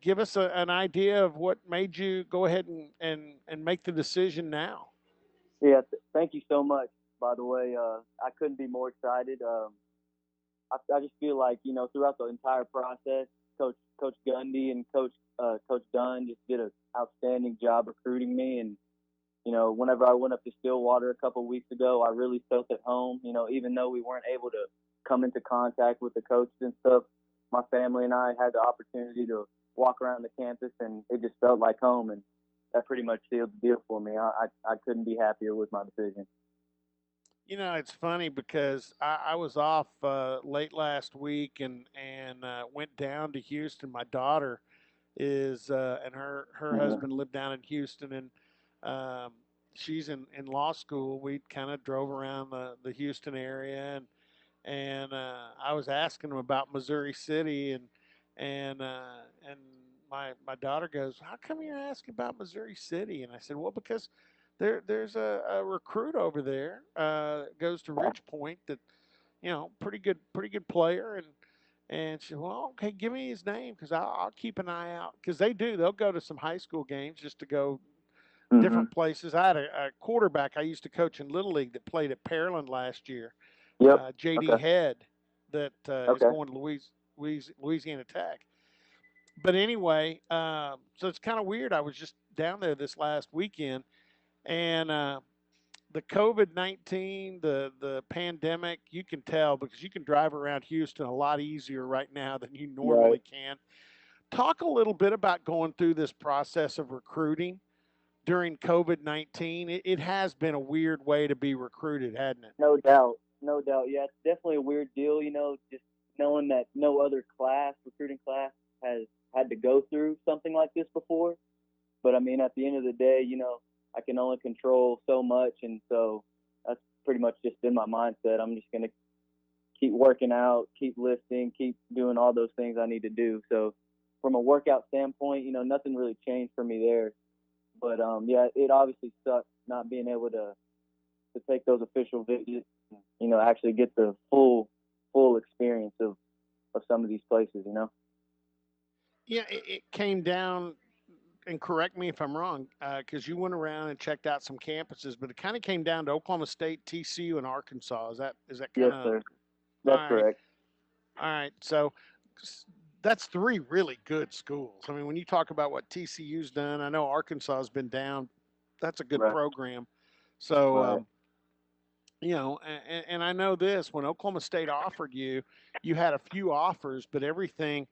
give us an idea of what made you go ahead and make the decision now? Yeah, thank you so much. By the way, I couldn't be more excited. I just feel like throughout the entire process, Coach Gundy and Coach Dunn just did an outstanding job recruiting me. And whenever I went up to Stillwater a couple of weeks ago, I really felt at home. Even though we weren't able to come into contact with the coaches and stuff, my family and I had the opportunity to walk around the campus, and it just felt like home. And that pretty much sealed the deal for me. I couldn't be happier with my decision. It's funny because I was off late last week and went down to Houston. My daughter is and her husband Mm-hmm. lived down in Houston, and um, she's in law school. We kind of drove around the Houston area, and I was asking him about Missouri City, and my daughter goes, "How come you're asking about Missouri City?" And I said, "Well, because there's a recruit over there goes to Ridge Point that pretty good player." And she said, "Well, okay, give me his name because I'll keep an eye out because they'll go to some high school games just to go Mm-hmm. different places." I had a quarterback I used to coach in Little League that played at Pearland last year, Yep. JD Okay. Head, that is Okay. going to Louisiana Tech. But anyway, so it's kind of weird. I was just down there this last weekend, and the COVID-19, the pandemic, you can tell because you can drive around Houston a lot easier right now than you Right. normally can. Talk a little bit about going through this process of recruiting during COVID-19. It has been a weird way to be recruited, hasn't it? No doubt. No doubt. Yeah, it's definitely a weird deal. Just knowing that no other recruiting class, has had to go through something like this before. But I mean, at the end of the day, I can only control so much, and so that's pretty much just been my mindset. I'm just gonna keep working out, keep lifting, keep doing all those things I need to do. So from a workout standpoint, nothing really changed for me there. But yeah, it obviously sucks not being able to take those official visits, and, actually get the full experience of some of these places. Yeah, it came down, and correct me if I'm wrong, because you went around and checked out some campuses, but it kind of came down to Oklahoma State, TCU, and Arkansas. Is that kind Yes, of sir. all That's right? correct. All right, so that's three really good schools. I mean, when you talk about what TCU's done, I know Arkansas has been down. That's a good Right. program. So, Right. and I know this when Oklahoma State offered you, you had a few offers, but everything.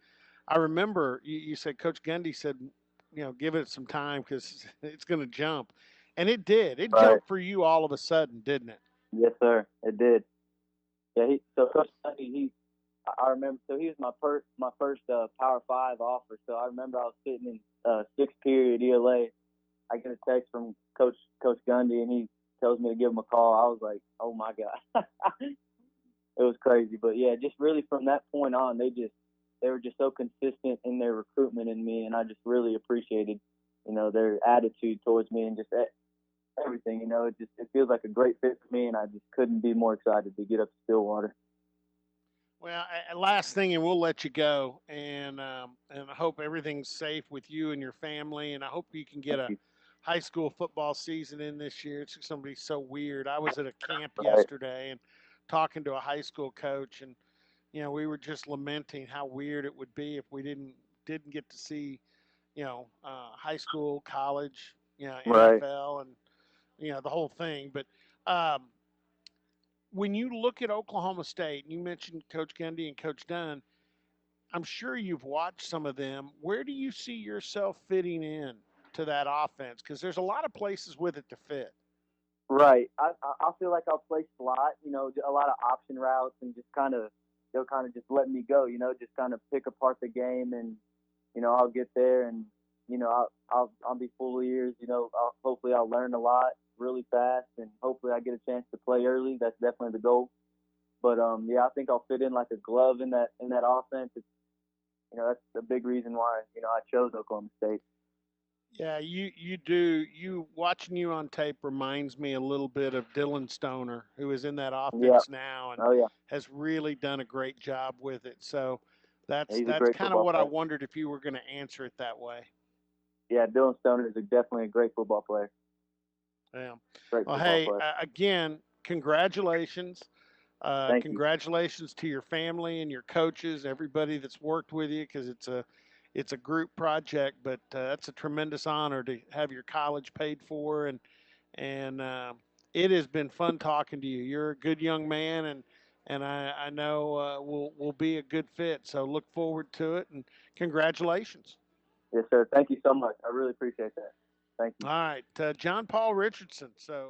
I remember you said Coach Gundy said, give it some time because it's going to jump, and it did. It Right. jumped for you all of a sudden, didn't it? Yes, sir. It did. Yeah. So Coach Sonny, I remember. So he was my first Power Five offer. So I remember I was sitting in sixth period ELA. I get a text from Coach Gundy, and he tells me to give him a call. I was like, oh my god, it was crazy. But yeah, just really from that point on, they were just so consistent in their recruitment in me, and I just really appreciated their attitude towards me and just everything. It feels like a great fit for me, and I just couldn't be more excited to get up to Stillwater. Well, last thing, and we'll let you go. And I hope everything's safe with you and your family. And I hope you can get Thank a you. high school football season in this year. It's going to be so weird. I was at a camp Right. yesterday and talking to a high school coach, and we were just lamenting how weird it would be if we didn't get to see high school, college, Right. NFL, and the whole thing. But um, when you look at Oklahoma State, and you mentioned Coach Gundy and Coach Dunn, I'm sure you've watched some of them. Where do you see yourself fitting in to that offense? Because there's a lot of places with it to fit. Right. I feel like I'll play slot. A lot of option routes and just they'll kind of just let me go. Just kind of pick apart the game, and I'll get there, and I'll be full ears. Hopefully I'll learn a lot really fast, and hopefully I get a chance to play early. That's definitely the goal. But yeah, I think I'll fit in like a glove in that offense. That's the big reason why I chose Oklahoma State. Yeah, you do. You watching you on tape reminds me a little bit of Dylan Stoner, who is in that Yeah. offense now and Oh yeah. has really done a great job with it. So, He's a That's great kind of football what I player. wondered if you were going to answer it that way. Yeah, Dylan Stoner is definitely a great football player. Yeah. Great Well, football hey, player. again, congratulations. Thank you. Congratulations to your family and your coaches, everybody that's worked with you, because it's a group project. But that's a tremendous honor to have your college paid for, and it has been fun talking to you. You're a good young man, and I know we'll be a good fit. So look forward to it, and congratulations. Yes, sir. Thank you so much. I really appreciate that. Thank you. All right, John Paul Richardson. So.